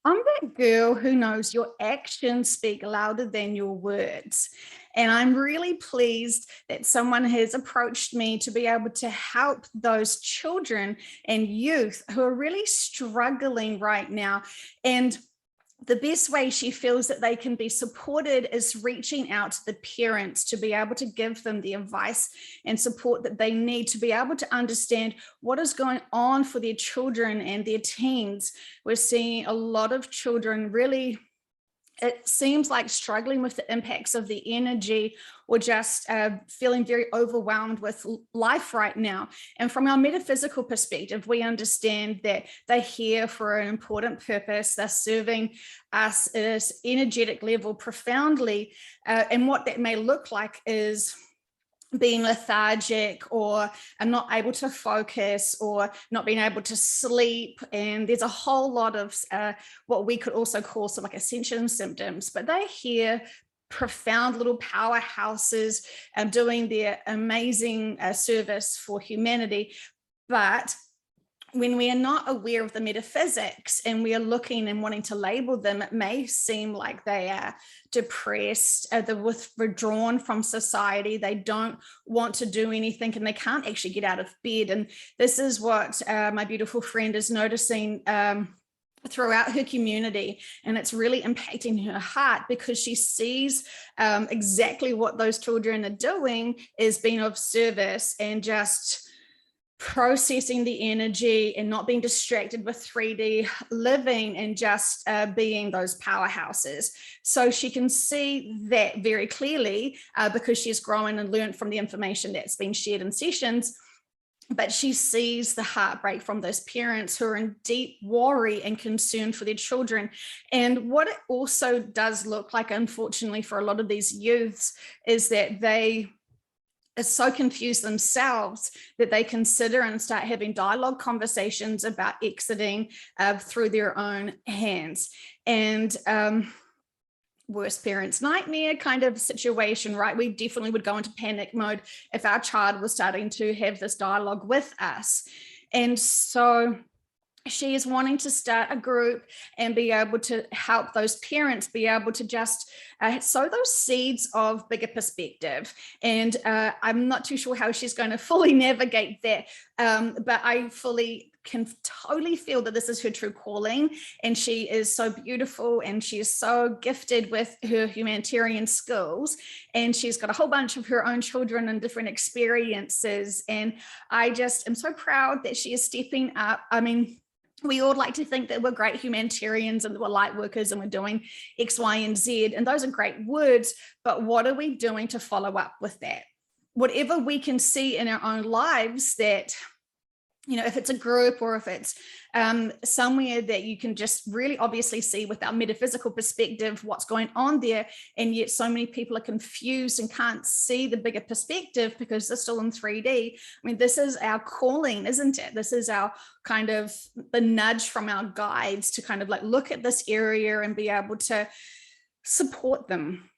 I'm that girl who knows your actions speak louder than your words. And I'm really pleased that someone has approached me to be able to help those children and youth who are really struggling right now. And the best way she feels that they can be supported is reaching out to the parents to be able to give them the advice and support that they need to be able to understand what is going on for their children and their teens. We're seeing a lot of children really, it seems like, struggling with the impacts of the energy or just feeling very overwhelmed with life right now. And from our metaphysical perspective, we understand that they're here for an important purpose. They're serving us at this energetic level profoundly. And what that may look like is being lethargic or not able to focus or not being able to sleep. And there's a whole lot of what we could also call sort of like ascension symptoms, but they're here, profound little powerhouses doing their amazing service for humanity. But when we are not aware of the metaphysics and we are looking and wanting to label them, it may seem like they are depressed, they're withdrawn from society, they don't want to do anything, and they can't actually get out of bed. And this is what my beautiful friend is noticing throughout her community, and it's really impacting her heart because she sees exactly what those children are doing is being of service and just processing the energy and not being distracted with 3D living and just being those powerhouses. So she can see that very clearly because she's grown and learned from the information that's been shared in sessions. But she sees the heartbreak from those parents who are in deep worry and concern for their children. And what it also does look like, unfortunately, for a lot of these youths is that they are so confused themselves that they consider and start having dialogue conversations about exiting through their own hands. And worst parents nightmare kind of situation, right? We definitely would go into panic mode if our child was starting to have this dialogue with us. And so she is wanting to start a group and be able to help those parents be able to just sow those seeds of bigger perspective. And I'm not too sure how she's going to fully navigate that, but I fully can totally feel that this is her true calling, and she is so beautiful and she is so gifted with her humanitarian skills, and she's got a whole bunch of her own children and different experiences, and I just am so proud that she is stepping up. I mean, we all like to think that we're great humanitarians and we're light workers and we're doing X, Y, and Z, and those are great words, but what are we doing to follow up with that? Whatever we can see in our own lives that, you know, if it's a group or if it's somewhere that you can just really obviously see with our metaphysical perspective what's going on there, and yet so many people are confused and can't see the bigger perspective because they're still in 3D. I mean, this is our calling, isn't it? This is our kind of the nudge from our guides to kind of like look at this area and be able to support them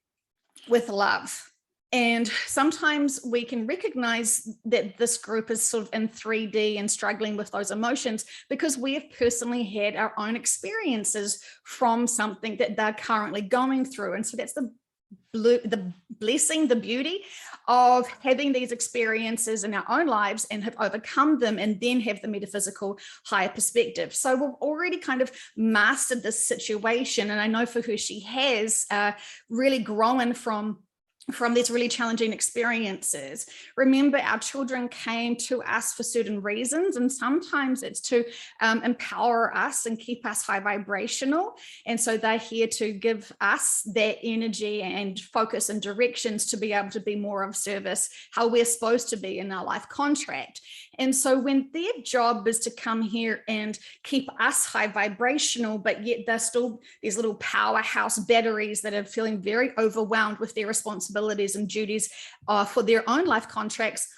with love. And sometimes we can recognize that this group is sort of in 3D and struggling with those emotions because we have personally had our own experiences from something that they're currently going through. And so that's the blessing, the beauty of having these experiences in our own lives and have overcome them and then have the metaphysical higher perspective. So we've already kind of mastered this situation. And I know for her, she has really grown from these really challenging experiences. Remember, our children came to us for certain reasons, and sometimes it's to empower us and keep us high vibrational. And so they're here to give us that energy and focus and directions to be able to be more of service, how we're supposed to be in our life contract. And so when their job is to come here and keep us high vibrational, but yet they're still these little powerhouse batteries that are feeling very overwhelmed with their responsibilities and duties for their own life contracts,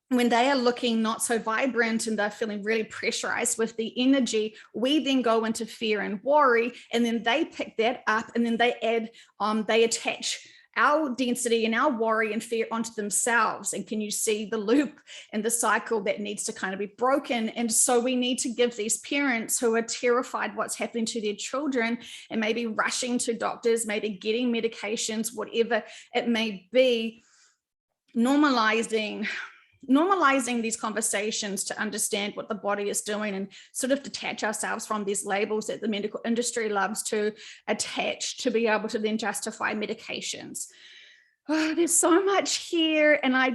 when they are looking not so vibrant and they're feeling really pressurized with the energy, we then go into fear and worry, and then they pick that up and then they add, they attach our density and our worry and fear onto themselves. And can you see the loop and the cycle that needs to kind of be broken? And so we need to give these parents who are terrified what's happening to their children and maybe rushing to doctors, maybe getting medications, whatever it may be, normalizing these conversations to understand what the body is doing and sort of detach ourselves from these labels that the medical industry loves to attach to be able to then justify medications. Oh, there's so much here. And I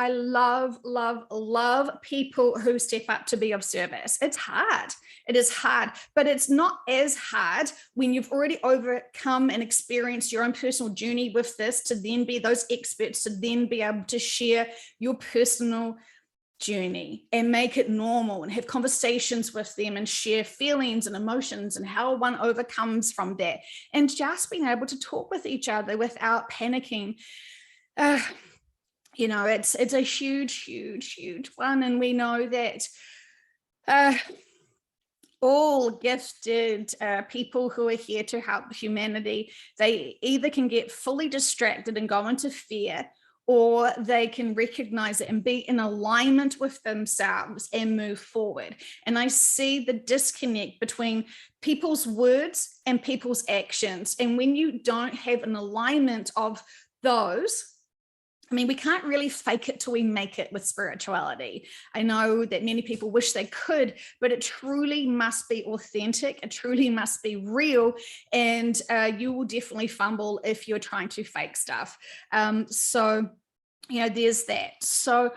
love, love, love people who step up to be of service. It's hard. It is hard, but it's not as hard when you've already overcome and experienced your own personal journey with this, to then be those experts, to then be able to share your personal journey and make it normal and have conversations with them and share feelings and emotions and how one overcomes from that, and just being able to talk with each other without panicking. You know, it's a huge, huge, huge one. And we know that all gifted people who are here to help humanity, they either can get fully distracted and go into fear, or they can recognize it and be in alignment with themselves and move forward. And I see the disconnect between people's words and people's actions. And when you don't have an alignment of those, I mean, we can't really fake it till we make it with spirituality. I know that many people wish they could, but it truly must be authentic. It truly must be real. And you will definitely fumble if you're trying to fake stuff. So, you know, there's that. So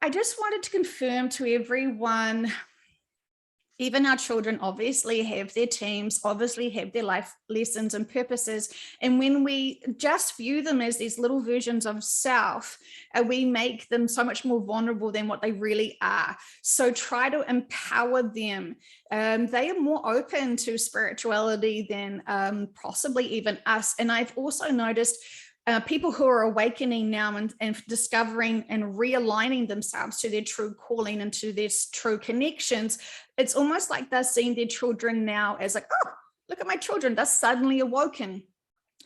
I just wanted to confirm to everyone, even our children obviously have their teams, obviously have their life lessons and purposes. And when we just view them as these little versions of self, we make them so much more vulnerable than what they really are. So try to empower them. They are more open to spirituality than possibly even us. And I've also noticed people who are awakening now and discovering and realigning themselves to their true calling and to their true connections. It's almost like they're seeing their children now as like, oh, look at my children, they're suddenly awoken.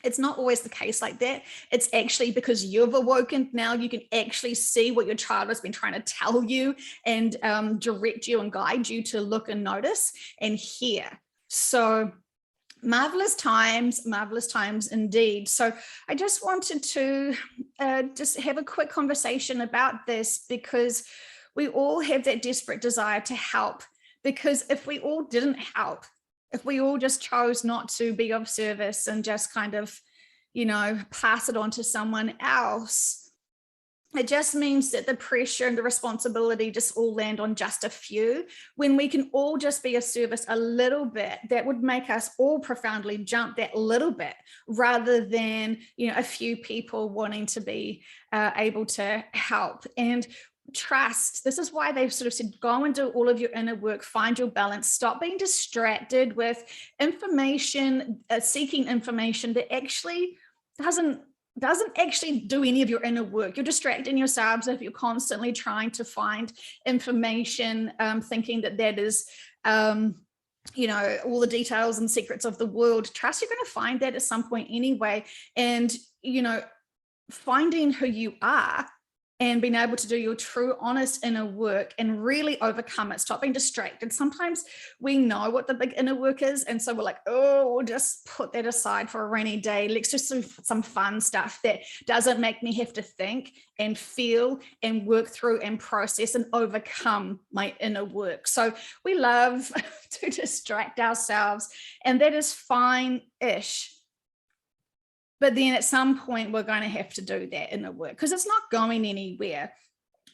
It's not always the case like that. It's actually because you've awoken. Now you can actually see what your child has been trying to tell you and direct you and guide you to look and notice and hear. So marvelous times indeed. So I just wanted to just have a quick conversation about this, because we all have that desperate desire to help. Because if we all didn't help, if we all just chose not to be of service and just kind of, you know, pass it on to someone else, it just means that the pressure and the responsibility just all land on just a few. When we can all just be of service a little bit, that would make us all profoundly jump that little bit, rather than, you know, a few people wanting to be able to help. And trust, this is why they've sort of said, go and do all of your inner work, find your balance, stop being distracted with information, seeking information that actually doesn't actually do any of your inner work. You're distracting yourselves if you're constantly trying to find information, thinking that is, you know, all the details and secrets of the world. Trust you're going to find that at some point anyway. And, you know, finding who you are and being able to do your true, honest inner work and really overcome it. Stop being distracted. Sometimes we know what the big inner work is, and so we're like, oh, we'll just put that aside for a rainy day. Let's just do some fun stuff that doesn't make me have to think and feel and work through and process and overcome my inner work. So we love to distract ourselves, and that is fine-ish. But then at some point, we're going to have to do that inner work, because it's not going anywhere.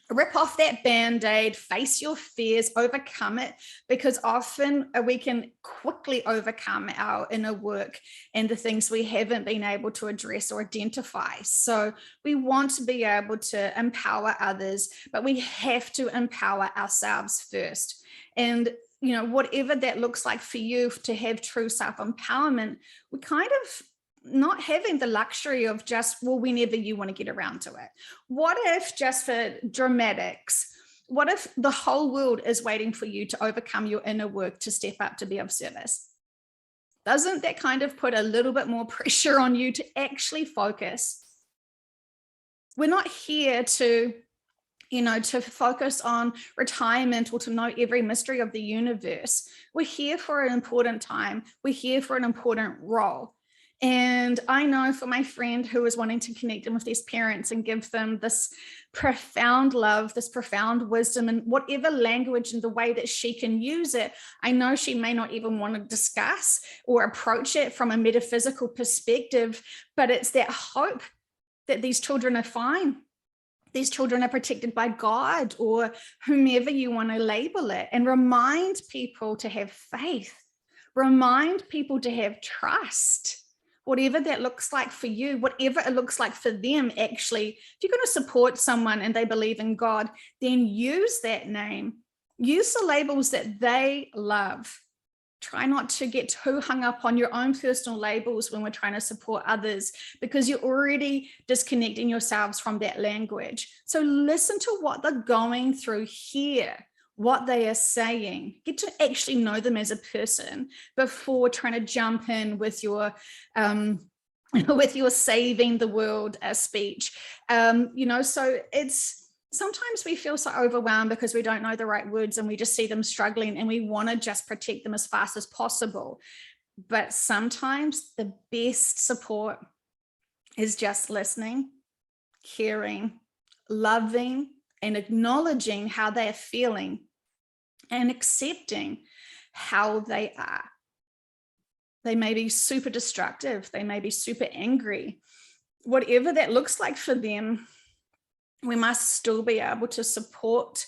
Rip off that Band-Aid, face your fears, overcome it, because often we can quickly overcome our inner work and the things we haven't been able to address or identify. So we want to be able to empower others, but we have to empower ourselves first. And you know, whatever that looks like for you to have true self-empowerment, we kind of not having the luxury of just, well, whenever you want to get around to it. What if, just for dramatics, what if the whole world is waiting for you to overcome your inner work to step up to be of service? Doesn't that kind of put a little bit more pressure on you to actually focus? We're not here to, to focus on retirement or to know every mystery of the universe. We're here for an important time. We're here for an important role. And I know for my friend who is wanting to connect them with these parents and give them this profound love, this profound wisdom, and whatever language and the way that she can use it, I know she may not even want to discuss or approach it from a metaphysical perspective, but it's that hope that these children are fine. These children are protected by God or whomever you want to label it, and remind people to have faith, remind people to have trust. Whatever that looks like for you, whatever it looks like for them, actually, if you're going to support someone and they believe in God, then use that name, use the labels that they love. Try not to get too hung up on your own personal labels when we're trying to support others, because you're already disconnecting yourselves from that language. So listen to what they're going through here, what they are saying. Get to actually know them as a person before trying to jump in with your saving the world speech. So it's, sometimes we feel so overwhelmed because we don't know the right words and we just see them struggling and we want to just protect them as fast as possible. But sometimes the best support is just listening, caring, loving, and acknowledging how they are feeling and accepting how they are. They may be super destructive. They may be super angry. Whatever that looks like for them, we must still be able to support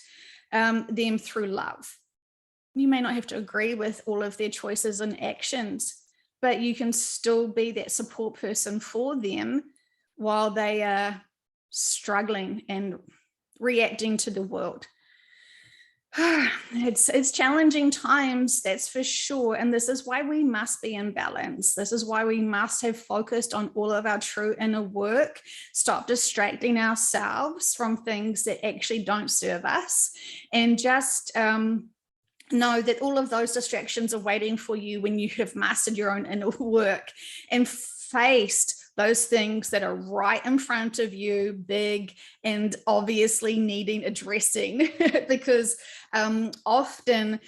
them through love. You may not have to agree with all of their choices and actions, but you can still be that support person for them while they are struggling and reacting to the world. It's challenging times, that's for sure. And this is why we must be in balance. This is why we must have focused on all of our true inner work, stop distracting ourselves from things that actually don't serve us, and just know that all of those distractions are waiting for you when you have mastered your own inner work and faced those things that are right in front of you, big and obviously needing addressing, because often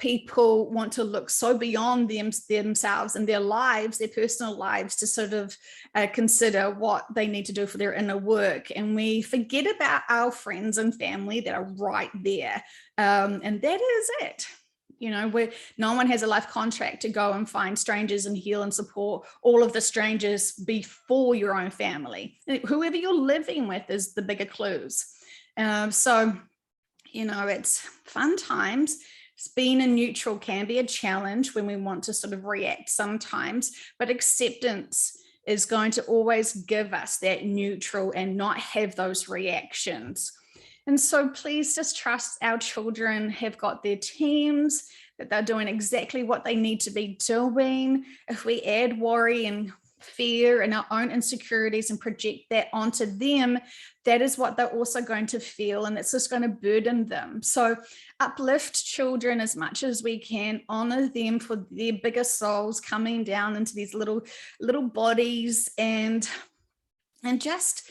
people want to look so beyond themselves and their lives, their personal lives, to sort of consider what they need to do for their inner work. And we forget about our friends and family that are right there. And that is it. Where no one has a life contract to go and find strangers and heal and support all of the strangers before your own family. Whoever you're living with is the bigger clues. So it's fun times. Being in neutral can be a challenge when we want to sort of react sometimes, but acceptance is going to always give us that neutral and not have those reactions. And so please just trust our children have got their teams, that they're doing exactly what they need to be doing. If we add worry and fear and our own insecurities and project that onto them, that is what they're also going to feel, and it's just going to burden them. So uplift children as much as we can, honor them for their bigger souls coming down into these little bodies, and just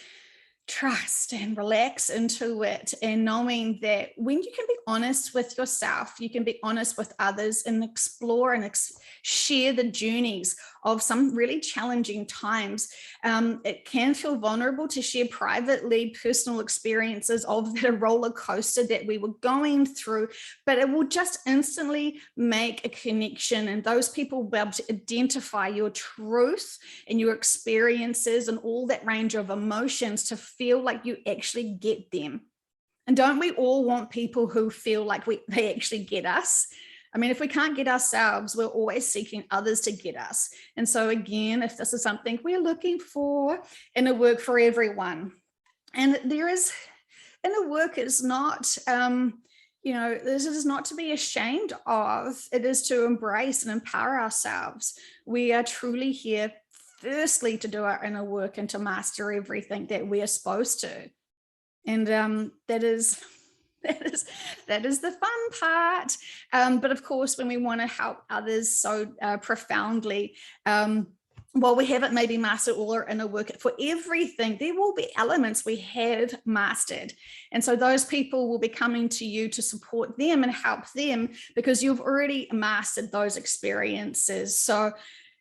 trust and relax into it, and knowing that when you can be honest with yourself, you can be honest with others and explore and share the journeys of some really challenging times. It can feel vulnerable to share privately personal experiences of the roller coaster that we were going through, but it will just instantly make a connection, and those people will be able to identify your truth and your experiences and all that range of emotions to feel like you actually get them. And don't we all want people who feel like they actually get us? I mean, if we can't get ourselves, we're always seeking others to get us. And so again, if this is something we're looking for, inner work for everyone. And inner work is not, this is not to be ashamed of. It is to embrace and empower ourselves. We are truly here, firstly, to do our inner work and to master everything that we are supposed to. And that is that is the fun part. But of course, when we want to help others so profoundly, while we haven't maybe mastered all our inner work for everything, there will be elements we have mastered. And so those people will be coming to you to support them and help them because you've already mastered those experiences. So,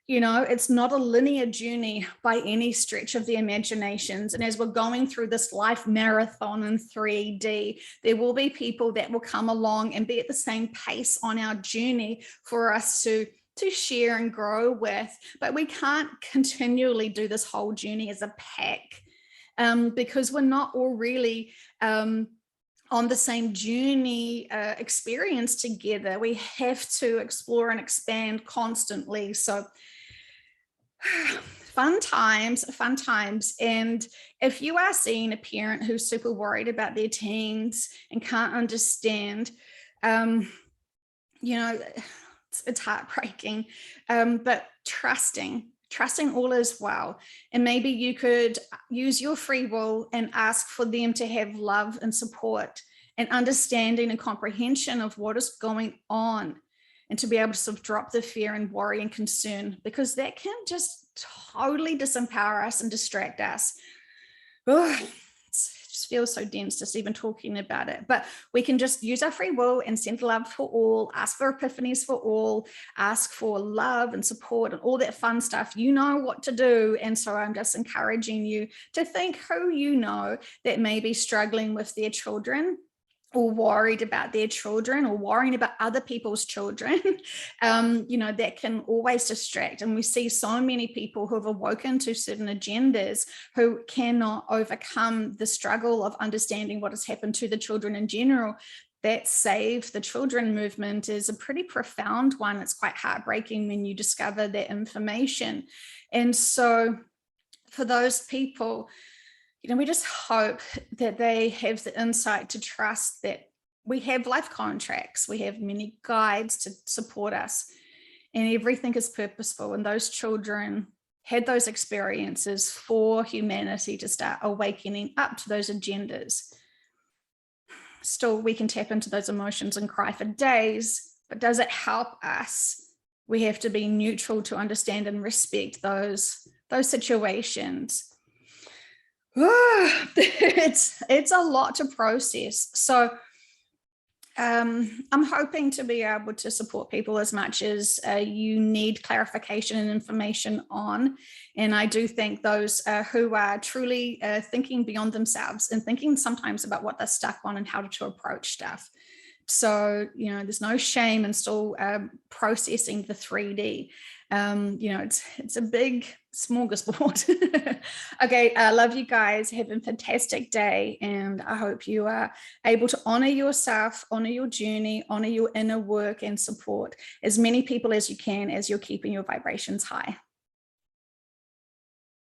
you know, it's not a linear journey by any stretch of the imaginations. And as we're going through this life marathon in 3D, there will be people that will come along and be at the same pace on our journey for us to share and grow with. But we can't continually do this whole journey as a pack because we're not all really on the same journey experience together. We have to explore and expand constantly. So fun times. And if you are seeing a parent who's super worried about their teens and can't understand, you know, it's heartbreaking, but trusting all is well. And maybe you could use your free will and ask for them to have love and support and understanding and comprehension of what is going on, and to be able to sort of drop the fear and worry and concern, because that can just totally disempower us and distract us. Ugh, it just feels so dense just even talking about it. But we can just use our free will and send love for all, ask for epiphanies for all, ask for love and support and all that fun stuff. You know what to do. And so I'm just encouraging you to think who you know that may be struggling with their children, or worried about their children, or worrying about other people's children, you know, that can always distract. And we see so many people who have awoken to certain agendas who cannot overcome the struggle of understanding what has happened to the children in general. That Save the Children movement is a pretty profound one. It's quite heartbreaking when you discover that information. And so for those people, you know, we just hope that they have the insight to trust that we have life contracts, we have many guides to support us, and everything is purposeful. And those children had those experiences for humanity to start awakening up to those agendas. Still, we can tap into those emotions and cry for days, but does it help us? We have to be neutral to understand and respect those situations. It's a lot to process. So I'm hoping to be able to support people as much as you need clarification and information on. And I do think those who are truly thinking beyond themselves and thinking sometimes about what they're stuck on and how to approach stuff. So, you know, there's no shame in still processing the 3D. You know, it's a big smorgasbord. Okay, I love you guys. Have a fantastic day. And I hope you are able to honor yourself, honor your journey, honor your inner work, and support as many people as you can as you're keeping your vibrations high.